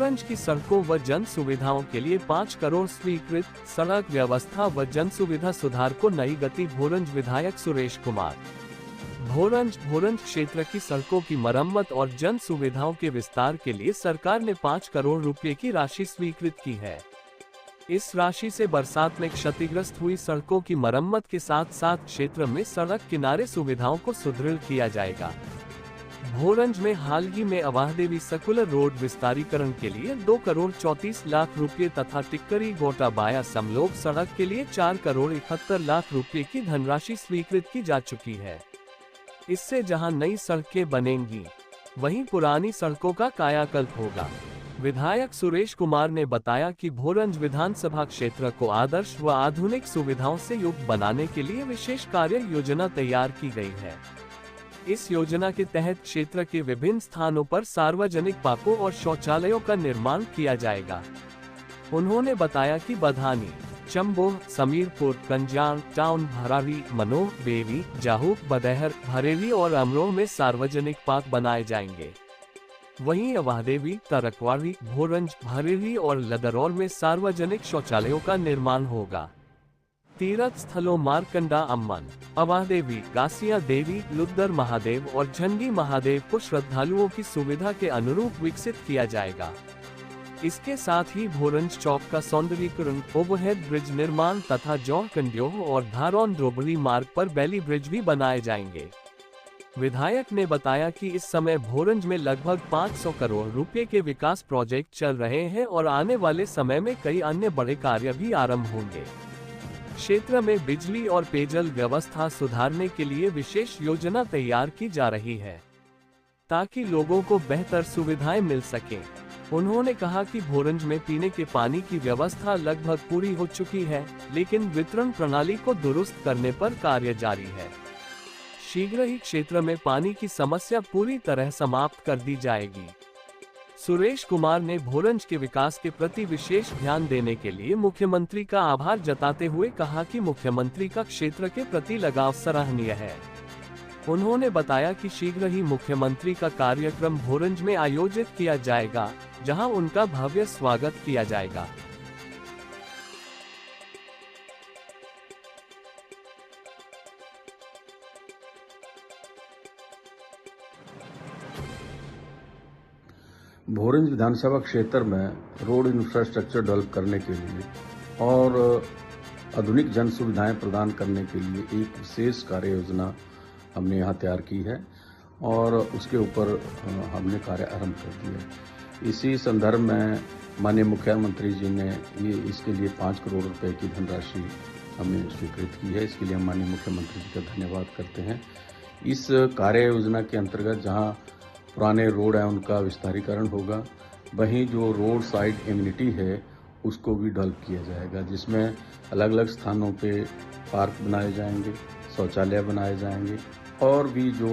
भोरंज की सड़कों व जन सुविधाओं के लिए 5 करोड़ स्वीकृत, सड़क व्यवस्था व जन सुविधा सुधार को नई गति। भोरंज विधायक सुरेश कुमार। भोरंज क्षेत्र की सड़कों की मरम्मत और जन सुविधाओं के विस्तार के लिए सरकार ने 5 करोड़ रुपए की राशि स्वीकृत की है। इस राशि से बरसात में क्षतिग्रस्त हुई सड़कों की मरम्मत के साथ साथ क्षेत्र में सड़क किनारे सुविधाओं को सुदृढ़ किया जाएगा। भोरंज में हाल ही में अवाहदेवी सर्कुलर रोड विस्तारीकरण के लिए 2 करोड़ 34 लाख रुपए तथा टिक्करी गोटा बाया समलोग सड़क के लिए 4 करोड़ 71 लाख रुपए की धनराशि स्वीकृत की जा चुकी है। इससे जहां नई सड़कें बनेंगी, वहीं पुरानी सड़कों का कायाकल्प होगा। विधायक सुरेश कुमार ने बताया कि भोरंज विधानसभा क्षेत्र को आदर्श व आधुनिक सुविधाओं से युक्त बनाने के लिए विशेष कार्य योजना तैयार की गई है। इस योजना के तहत क्षेत्र के विभिन्न स्थानों पर सार्वजनिक पार्कों और शौचालयों का निर्माण किया जाएगा। उन्होंने बताया कि बधानी, चंबोह, समीरपुर, कंजान, टाउन, भरारी, मनोह, बेवी, जाहूक, बदैहर, भरेली और अमरोह में सार्वजनिक पार्क बनाए जाएंगे। वहीं अवाहदेवी, तरकवाड़ी, भोरंज, भरेली और लदरौर में सार्वजनिक शौचालयों का निर्माण होगा। तीर्थ स्थलों मारकंडा अम्मन, अवाहदेवी, गासिया देवी, लुद्दर महादेव और झंडी महादेव को श्रद्धालुओं की सुविधा के अनुरूप विकसित किया जाएगा। इसके साथ ही भोरंज चौक का सौंदर्यीकरण, ओवरहेड ब्रिज निर्माण तथा जौह कंड्योह और धारौन द्रोबरी मार्ग पर बैली ब्रिज भी बनाए जाएंगे। विधायक ने बताया कि इस समय भोरंज में लगभग 500 करोड़ रुपए के विकास प्रोजेक्ट चल रहे हैं और आने वाले समय में कई अन्य बड़े कार्य भी आरंभ होंगे। क्षेत्र में बिजली और पेयजल व्यवस्था सुधारने के लिए विशेष योजना तैयार की जा रही है, ताकि लोगों को बेहतर सुविधाएं मिल सकें। उन्होंने कहा कि भोरंज में पीने के पानी की व्यवस्था लगभग पूरी हो चुकी है, लेकिन वितरण प्रणाली को दुरुस्त करने पर कार्य जारी है। शीघ्र ही क्षेत्र में पानी की समस्या पूरी तरह समाप्त कर दी जाएगी। सुरेश कुमार ने भोरंज के विकास के प्रति विशेष ध्यान देने के लिए मुख्यमंत्री का आभार जताते हुए कहा कि मुख्यमंत्री का क्षेत्र के प्रति लगाव सराहनीय है। उन्होंने बताया कि शीघ्र ही मुख्यमंत्री का कार्यक्रम भोरंज में आयोजित किया जाएगा, जहां उनका भव्य स्वागत किया जाएगा। भोरंज विधानसभा क्षेत्र में रोड इंफ्रास्ट्रक्चर डेवलप करने के लिए और आधुनिक जन सुविधाएं प्रदान करने के लिए एक विशेष कार्य योजना हमने यहाँ तैयार की है और उसके ऊपर हमने कार्य आरंभ कर दिया है। इसी संदर्भ में माननीय मुख्यमंत्री जी ने इसके लिए 5 करोड़ रुपए की धनराशि हमने स्वीकृत की है। इसके लिए हम माननीय मुख्यमंत्री जी का धन्यवाद करते हैं। इस कार्य योजना के अंतर्गत जहाँ पुराने रोड है उनका विस्तारीकरण होगा, वहीं जो रोड साइड एमिनिटी है उसको भी डेवलप किया जाएगा, जिसमें अलग अलग स्थानों पे पार्क बनाए जाएंगे, शौचालय बनाए जाएंगे और भी जो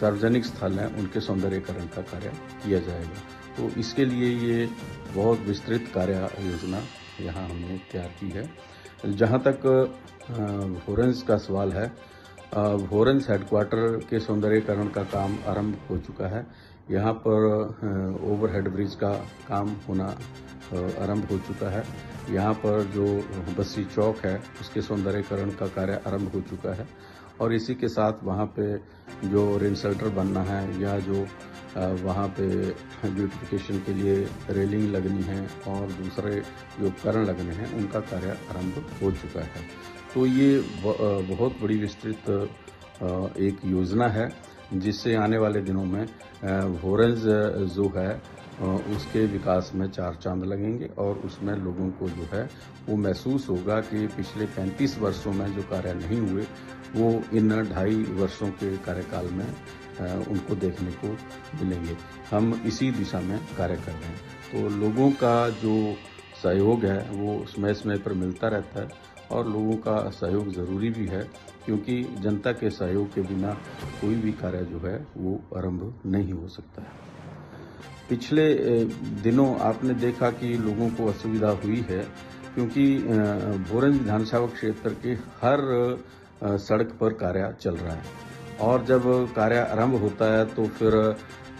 सार्वजनिक स्थल हैं उनके सौंदर्यीकरण का कार्य किया जाएगा। तो इसके लिए ये बहुत विस्तृत कार्य योजना यहाँ हमने तैयार की है। जहाँ तक भोरंज का सवाल है, भोरंज हेडक्वार्टर के सौंदर्यीकरण का काम आरंभ हो चुका है। यहाँ पर ओवरहेड ब्रिज का काम होना आरंभ हो चुका है। यहाँ पर जो बस्सी चौक है उसके सौंदर्यीकरण का कार्य आरंभ हो चुका है और इसी के साथ वहाँ पे जो रेन शेल्टर बनना है या जो वहाँ पे ब्यूटिफिकेशन के लिए रेलिंग लगनी है और दूसरे जो उपकरण लगने हैं उनका कार्य आरंभ हो चुका है। तो ये बहुत बड़ी विस्तृत एक योजना है, जिससे आने वाले दिनों में भोरंज जो है उसके विकास में 4 चांद लगेंगे और उसमें लोगों को जो है वो महसूस होगा कि पिछले 35 वर्षों में जो कार्य नहीं हुए वो इन 2.5 वर्षों के कार्यकाल में उनको देखने को मिलेंगे। हम इसी दिशा में कार्य कर रहे हैं। तो लोगों का जो सहयोग है वो समय पर मिलता रहता है और लोगों का सहयोग ज़रूरी भी है, क्योंकि जनता के सहयोग के बिना कोई भी कार्य जो है वो आरंभ नहीं हो सकता है। पिछले दिनों आपने देखा कि लोगों को असुविधा हुई है, क्योंकि भोरंज विधानसभा क्षेत्र के हर सड़क पर कार्य चल रहा है और जब कार्य आरंभ होता है तो फिर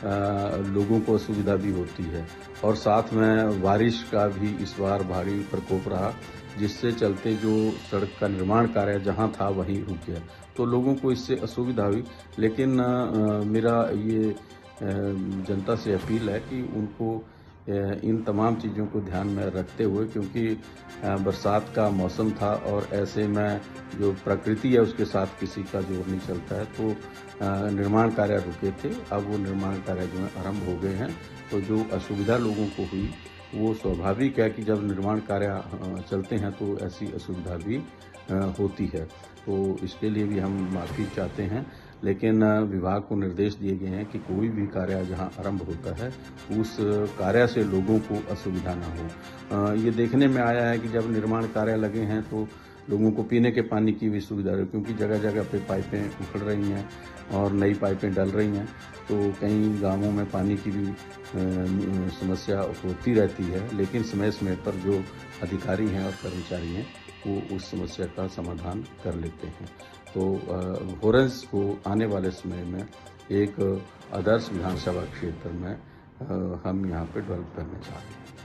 लोगों को असुविधा भी होती है और साथ में बारिश का भी इस बार भारी प्रकोप रहा, जिससे चलते जो सड़क का निर्माण कार्य जहां था वहीं रुक गया, तो लोगों को इससे असुविधा हुई। लेकिन मेरा ये जनता से अपील है कि उनको इन तमाम चीज़ों को ध्यान में रखते हुए, क्योंकि बरसात का मौसम था और ऐसे में जो प्रकृति है उसके साथ किसी का जोर नहीं चलता है, तो निर्माण कार्य रुके थे, अब वो निर्माण कार्य जो है आरंभ हो गए हैं। तो जो असुविधा लोगों को हुई वो स्वाभाविक है कि जब निर्माण कार्य चलते हैं तो ऐसी असुविधा भी होती है, तो इसके लिए भी हम माफ़ी चाहते हैं। लेकिन विभाग को निर्देश दिए गए हैं कि कोई भी कार्य जहां आरंभ होता है उस कार्य से लोगों को असुविधा ना हो। ये देखने में आया है कि जब निर्माण कार्य लगे हैं तो लोगों को पीने के पानी की भी सुविधा है, क्योंकि जगह जगह पे पाइपें उखड़ रही हैं और नई पाइपें डल रही हैं, तो कई गांवों में पानी की भी समस्या होती रहती है। लेकिन समय समय पर जो अधिकारी हैं और कर्मचारी हैं वो उस समस्या का समाधान कर लेते हैं। तो भोरंज को आने वाले समय में एक आदर्श विधानसभा क्षेत्र में हम यहाँ पे डेवलप करने चाह रहे हैं।